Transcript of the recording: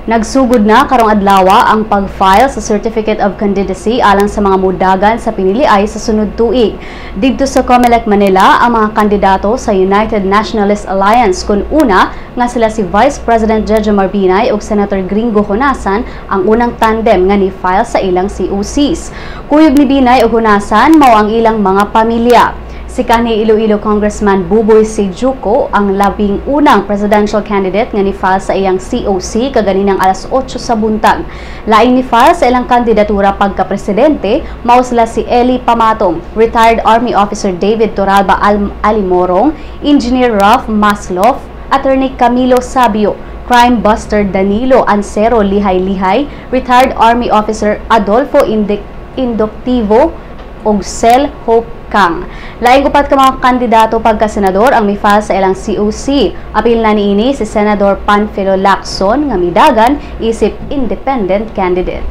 Nagsugod na karong adlawa ang pag-file sa Certificate of Candidacy alang sa mga mudagan sa piniliay sa sunod tuig. Didto sa COMELEC Manila ang mga kandidato sa United Nationalist Alliance kun una nga sila si Vice President Binay ug Senator Gringo Honasan ang unang tandem nga ni-file sa ilang COCs. Kuyog ni Binay ug Honasan mao ang ilang mga pamilya. Si kanhi Iloilo Congressman Buboy Sejuco ang labing unang presidential candidate nga ni-file sa iyang COC kaganinang alas 8 sa buntag. Laing ni-file sa ilang kandidatura pagka-presidente mao sila si Eli Pamatong, retired Army Officer David Toralba Alimorong, Engineer Ralph Maslow, Attorney Camilo Sabio, Crime Buster Danilo Ansero Lihay-Lihay, retired Army Officer Adolfo Indoctivo ug Sel Hope Kang. Laing upat ka mga kandidato pagka-senador ang mi-file sa ilang COC. Apil na niini si Senador Panfilo Lacson nga midagan isip independent candidate.